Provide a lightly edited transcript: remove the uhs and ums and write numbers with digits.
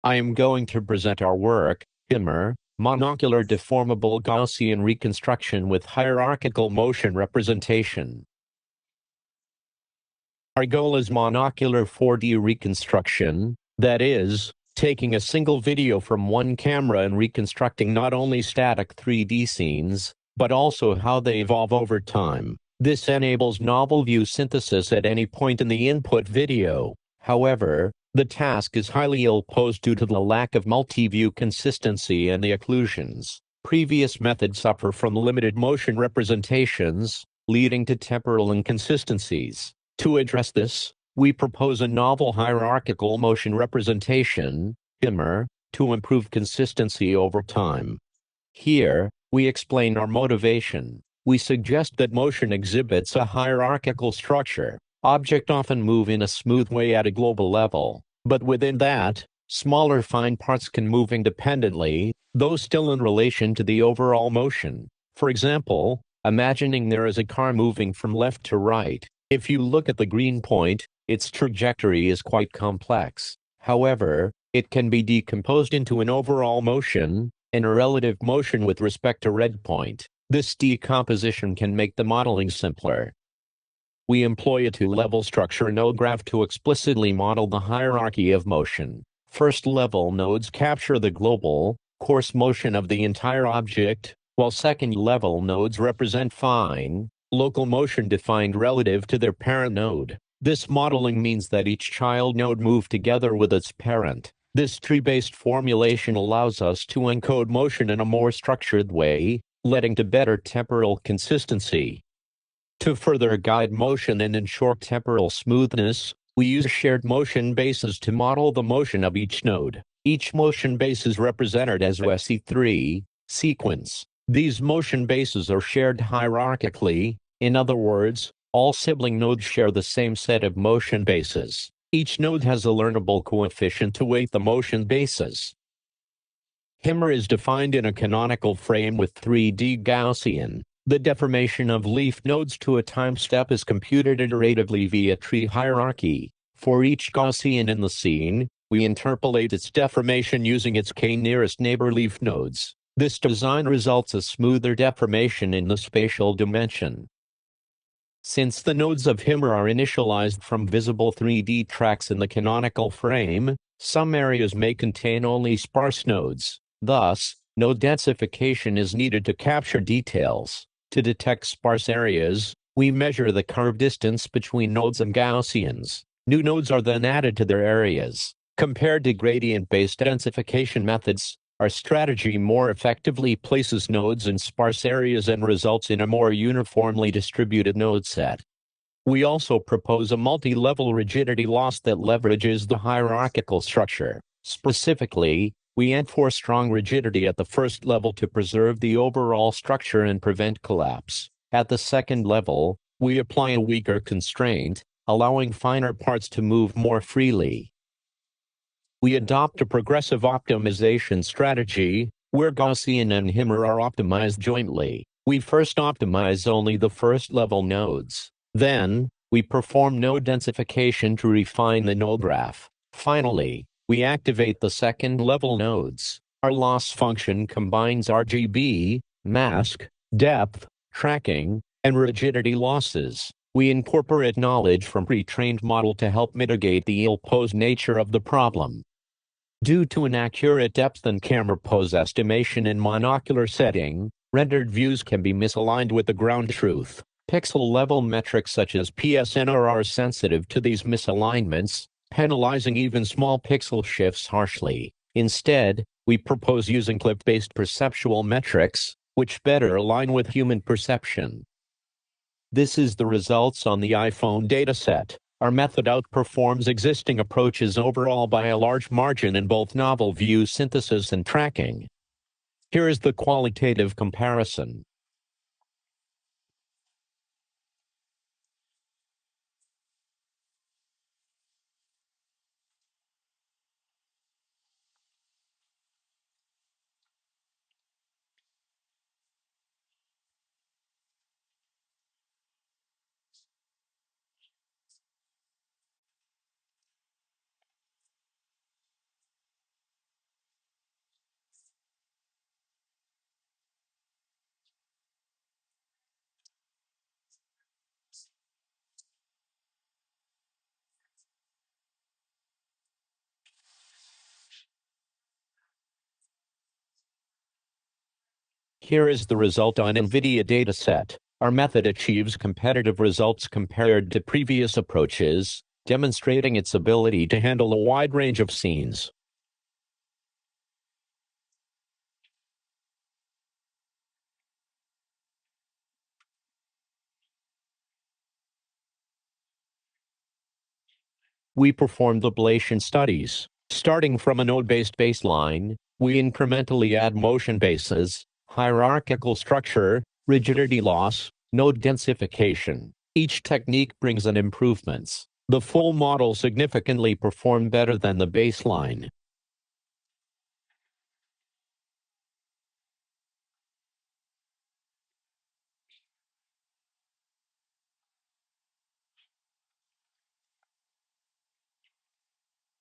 I am going to present our work, HiMoR, Monocular Deformable Gaussian Reconstruction with Hierarchical Motion Representation. Our goal is monocular 4D reconstruction, that is, taking a single video from one camera and reconstructing not only static 3D scenes, but also how they evolve over time. This enables novel view synthesis at any point in the input video. However, the task is highly ill-posed due to the lack of multi-view consistency and the occlusions. Previous methods suffer from limited motion representations, leading to temporal inconsistencies. To address this, we propose a novel hierarchical motion representation, HiMoR, to improve consistency over time. Here, we explain our motivation. We suggest that motion exhibits a hierarchical structure. Objects often move in a smooth way at a global level, but within that, smaller fine parts can move independently, though still in relation to the overall motion. For example, imagining there is a car moving from left to right. If you look at the green point, its trajectory is quite complex. However, it can be decomposed into an overall motion and a relative motion with respect to red point. This decomposition can make the modeling simpler. We employ a two-level structure node graph to explicitly model the hierarchy of motion. First-level nodes capture the global, coarse motion of the entire object, while second-level nodes represent fine, local motion defined relative to their parent node. This modeling means that each child node moves together with its parent. This tree-based formulation allows us to encode motion in a more structured way, leading to better temporal consistency. To further guide motion and ensure temporal smoothness, we use shared motion bases to model the motion of each node. Each motion base is represented as a SE3 sequence. These motion bases are shared hierarchically. In other words, all sibling nodes share the same set of motion bases. Each node has a learnable coefficient to weight the motion bases. HiMoR is defined in a canonical frame with 3D Gaussian. The deformation of leaf nodes to a time step is computed iteratively via tree hierarchy. For each Gaussian in the scene, we interpolate its deformation using its k-nearest neighbor leaf nodes. This design results a smoother deformation in the spatial dimension. Since the nodes of HiMoR are initialized from visible 3D tracks in the canonical frame, some areas may contain only sparse nodes. Thus, node densification is needed to capture details. To detect sparse areas, we measure the curve distance between nodes and Gaussians. New nodes are then added to their areas. Compared to gradient-based densification methods, our strategy more effectively places nodes in sparse areas and results in a more uniformly distributed node set. We also propose a multi-level rigidity loss that leverages the hierarchical structure. Specifically, we enforce strong rigidity at the first level to preserve the overall structure and prevent collapse. At the second level, we apply a weaker constraint, allowing finer parts to move more freely. We adopt a progressive optimization strategy, where Gaussian and HiMoR are optimized jointly. We first optimize only the first-level nodes. Then, we perform node densification to refine the node graph. Finally, we activate the second-level nodes. Our loss function combines RGB, mask, depth, tracking, and rigidity losses. We incorporate knowledge from pre-trained model to help mitigate the ill-posed nature of the problem. Due to inaccurate depth and camera pose estimation in monocular setting, rendered views can be misaligned with the ground truth. Pixel-level metrics such as PSNR are sensitive to these misalignments, penalizing even small pixel shifts harshly. Instead, we propose using clip-based perceptual metrics, which better align with human perception. This is the results on the iPhone dataset. Our method outperforms existing approaches overall by a large margin in both novel view synthesis and tracking. Here is the qualitative comparison. Here is the result on NVIDIA dataset. Our method achieves competitive results compared to previous approaches, demonstrating its ability to handle a wide range of scenes. We performed ablation studies. Starting from a node-based baseline, we incrementally add motion bases, hierarchical structure, rigidity loss, node densification. Each technique brings in improvements. The full model significantly performed better than the baseline.